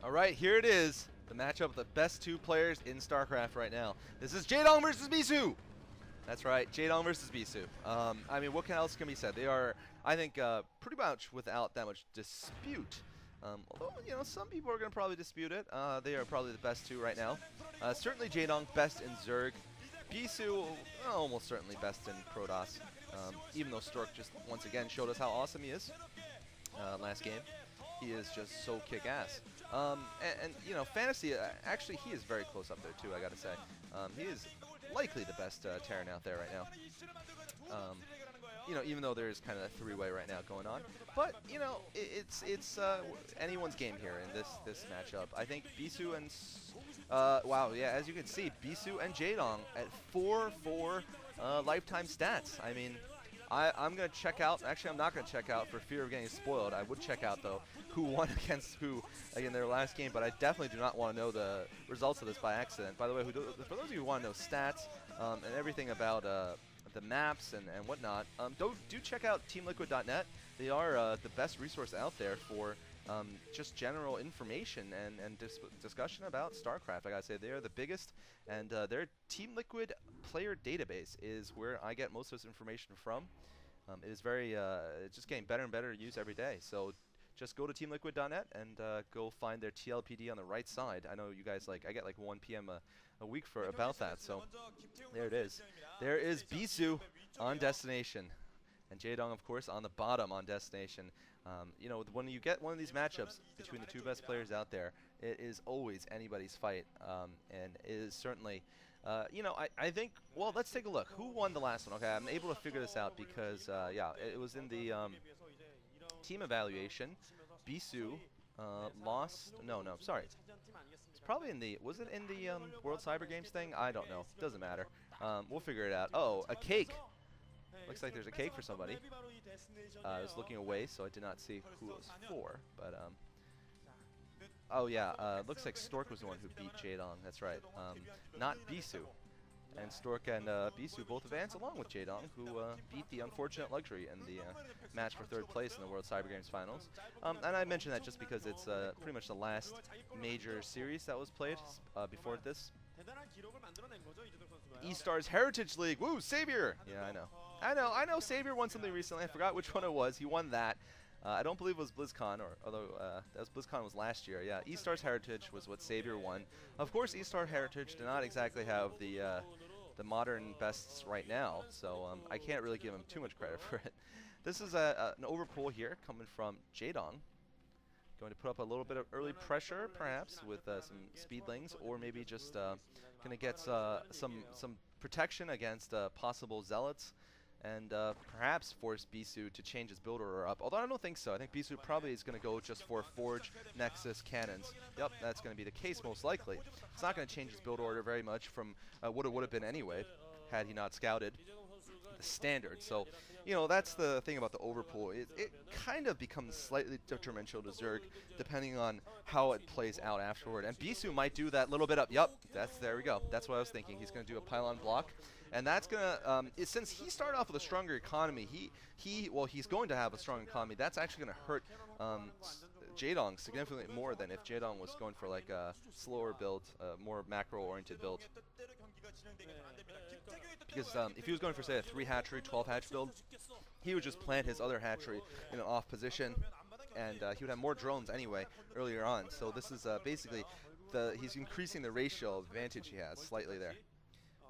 All right, here it is. The matchup of the best two players in StarCraft right now. This is Jaedong versus Bisu. That's right, Jaedong versus Bisu. I mean, what else can be said? They are, I think, pretty much without that much dispute. Although, you know, some people are going to probably dispute it. They are probably the best two right now. Certainly Jaedong, best in Zerg. Bisu, almost certainly best in Protoss. Even though Stork just, once again, showed us how awesome he is last game. He is just so kick-ass. And, you know, Fantasy, actually, he is very close up there, too, I gotta say. He is likely the best Terran out there right now. You know, even though there's kind of a three-way right now going on. But, you know, it's anyone's game here in this matchup. I think Bisu and... wow, yeah, as you can see, Bisu and Jaedong at 4-4 lifetime stats. I mean... I'm going to check out. Actually, I'm not going to check out for fear of getting spoiled. I would check out, though, who won against who in their last game. But I definitely do not want to know the results of this by accident. By the way, for those of you who want to know stats and everything about the maps and whatnot, do check out TeamLiquid.net. They are the best resource out there for just general information and discussion about StarCraft. I gotta say, they are the biggest, and their Team Liquid player database is where I get most of this information from. It is very, it's just getting better and better to use every day. So just go to TeamLiquid.net and go find their TLPD on the right side. I know you guys I get like 1 p.m. a week for about that. So there it is. There is Bisu on Destination. And Jaedong, of course, on the bottom on Destination. You know, when you get one of these matchups between the two best players out there, it is always anybody's fight. And it is certainly, you know, I think, well, let's take a look. Who won the last one? Okay, I'm able to figure this out because, yeah, it was in the team evaluation. Bisu lost. No, sorry. It's probably in the, was it in the World Cyber Games thing? I don't know. Doesn't matter. We'll figure it out. Oh, a cake. Looks like there's a cake for somebody. I was looking away, so I did not see who it was for. But oh yeah, looks like Stork was the one who beat Jaedong. That's right, not Bisu. And Stork and Bisu both advanced along with Jaedong, who beat the unfortunate Luxury in the match for third place in the World Cyber Games Finals. And I mention that just because it's pretty much the last major series that was played before this. E-Stars Heritage League. Woo, Savior! Yeah, I know Savior won something recently. I forgot which one it was. He won that. I don't believe it was BlizzCon, although BlizzCon was last year. Yeah, E-Stars Heritage was what Savior won. Of course, E-Star Heritage did not exactly have the modern bests right now, so I can't really give him too much credit for it. This is an overpull here coming from Jaedong. Going to put up a little bit of early pressure, perhaps, with some speedlings, or maybe just going to get some protection against possible zealots, and perhaps force Bisu to change his build order up. Although I don't think so. I think Bisu probably is going to go just for Forge, Nexus, Cannons. Yep, that's going to be the case most likely. It's not going to change his build order very much from what it would have been anyway, had he not scouted the standard. So, you know, that's the thing about the overpull. It kind of becomes slightly detrimental to Zerg depending on how it plays out afterward. And Bisu might do that little bit up. Yup, there we go. That's what I was thinking. He's going to do a pylon block. And that's going to, since he started off with a stronger economy, well, he's going to have a strong economy. That's actually going to hurt Jaedong significantly more than if Jaedong was going for like a slower build, more macro-oriented build. Because if he was going for, say, a 3-hatchery, 12-hatch build, he would just plant his other hatchery in an off position, and he would have more drones anyway earlier on. So this is basically, he's increasing the ratio of advantage he has slightly there.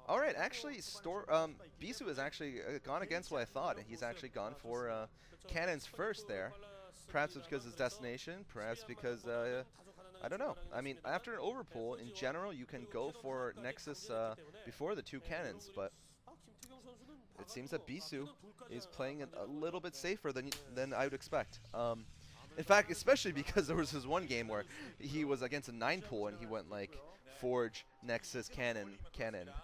All right, actually, Bisu has actually gone against what I thought, and he's actually gone for cannons first there. Perhaps it's because of his destination, perhaps because, I don't know. I mean, after an overpull, in general, you can go for Nexus before the 2 cannons, but it seems that Bisu is playing it a little bit safer than I would expect. In fact, especially because there was this one game where he was against a 9-pool and he went like Forge, Nexus, Cannon,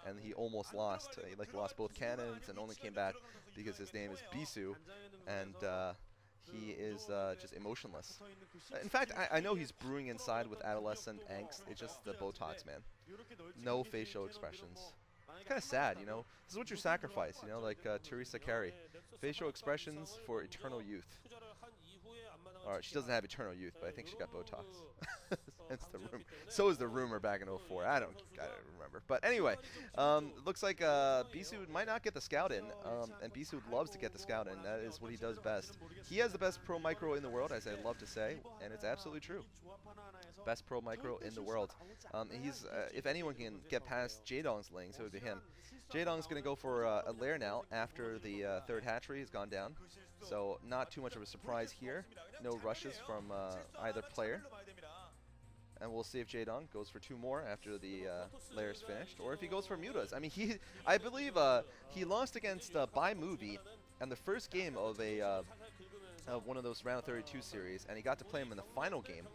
and he almost lost. He lost both cannons and only came back because his name is Bisu, and he is just emotionless. In fact, I know he's brewing inside with adolescent angst. It's just the Botox, man. No facial expressions. It's kind of sad, you know. This is what you sacrifice, you know, like Teresa Carey. Facial expressions for eternal youth. Alright, she doesn't have eternal youth, but I think she got Botox. So is the rumor back in 04. I don't remember. But anyway, looks like Bisu might not get the scout in, and Bisu loves to get the scout in. That is what he does best. He has the best pro micro in the world, as I love to say, and it's absolutely true. Best pro micro in the world. He's if anyone can get past Jaedong's lanes, it would be him. Jaedong's going to go for a lair now after the third hatchery has gone down. So not too much of a surprise here. No rushes from either player. And we'll see if Jaedong goes for 2 more after the lair is finished, or if he goes for mutas. I mean, I believe he lost against Movie in the first game of one of those round 32 series, and he got to play him in the final game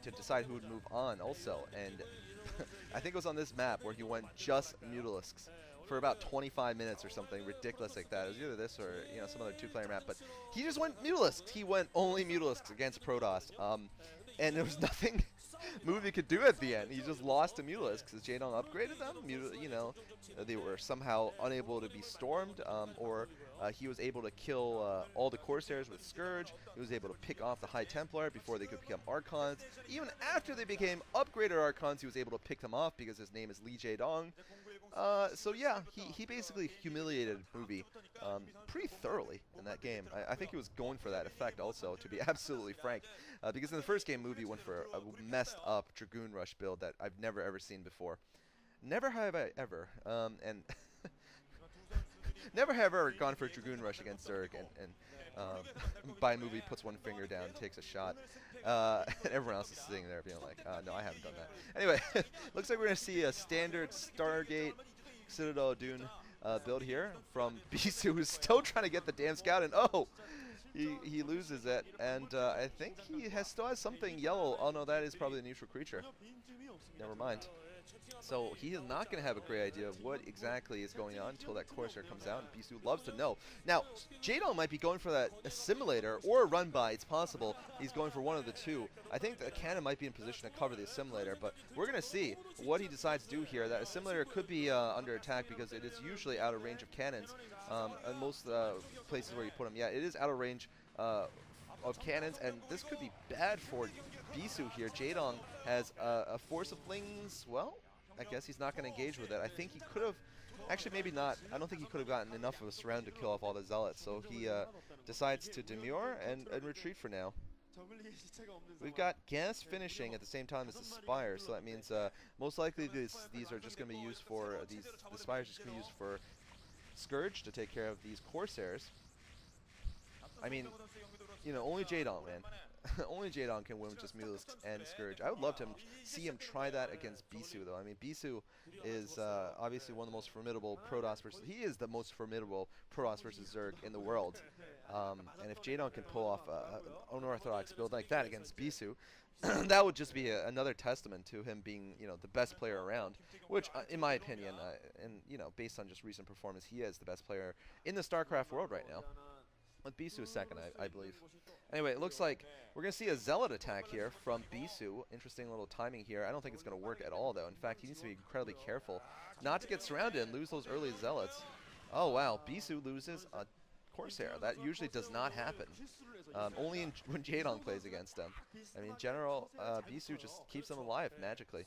to decide who would move on also. And I think it was on this map where he went just Mutalisks for about 25 minutes or something ridiculous like that. It was either this or some other 2-player map, but he just went Mutalisks. He went only Mutalisks against Protoss, and there was nothing Movie could do at the end. He just lost to Mutalisks because Jaedong upgraded them. They were somehow unable to be stormed, or he was able to kill all the Corsairs with Scourge. He was able to pick off the High Templar before they could become Archons. Even after they became upgraded Archons, he was able to pick them off because his name is Lee Jaedong. So yeah, he basically humiliated Movie pretty thoroughly in that game. I think he was going for that effect also, to be absolutely frank, because in the first game, Movie went for a messed up Dragoon Rush build that I've never ever seen before. Never have I ever, and never have ever gone for a Dragoon Rush against Zerg, and Movie puts one finger down, takes a shot, and everyone else is sitting there being like, no, I haven't done that. Anyway, looks like we're going to see a standard Stargate Citadel Dune build here from Bisu, who's still trying to get the damn scout, and he loses it, and I think he still has something yellow. Oh no, that is probably a neutral creature. Never mind. So he is not going to have a great idea of what exactly is going on until that Corsair comes out, and Bisu loves to know. Now, Jaedong might be going for that assimilator or a run by. It's possible he's going for one of the two. I think the cannon might be in position to cover the assimilator, but we're going to see what he decides to do here. That assimilator could be under attack because it is usually out of range of cannons. In most places where you put them, yeah, it is out of range of cannons, and this could be bad for Bisu here. Jaedong has a Force of Flings. Well, I guess he's not going to engage with it. I think he could have, actually maybe not. I don't think he could have gotten enough of a surround to kill off all the zealots, so he decides to demure and retreat for now. We've got gas finishing at the same time as the Spire, so that means most likely these are just going to be used for, the Spire's just going to be used for Scourge to take care of these Corsairs. I mean, only Jaedong, man. Only Jaedong can win with just Mutalisks and Scourge. I would love to see him try that against Bisu, though. I mean, Bisu is obviously one of the most formidable Protoss versus... He is the most formidable Protoss versus Zerg in the world. And if Jaedong can pull off an unorthodox build like that against Bisu, that would just be another testament to him being, the best player around. Which, in my opinion, and based on just recent performance, he is the best player in the StarCraft world right now. With Bisu second, I believe. Anyway, it looks like we're going to see a Zealot attack here from Bisu. Interesting little timing here. I don't think it's going to work at all, though. In fact, he needs to be incredibly careful not to get surrounded and lose those early Zealots. Oh, wow. Bisu loses a Corsair. That usually does not happen. Only when Jaedong plays against him. I mean, in general, Bisu just keeps them alive magically.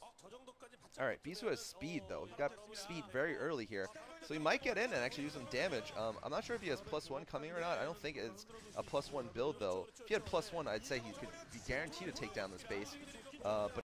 Alright, Bisu has speed, though. He got speed very early here. So he might get in and actually do some damage. I'm not sure if he has +1 coming or not. I don't think it's a +1 build, though. If he had +1, I'd say he could be guaranteed to take down this base. But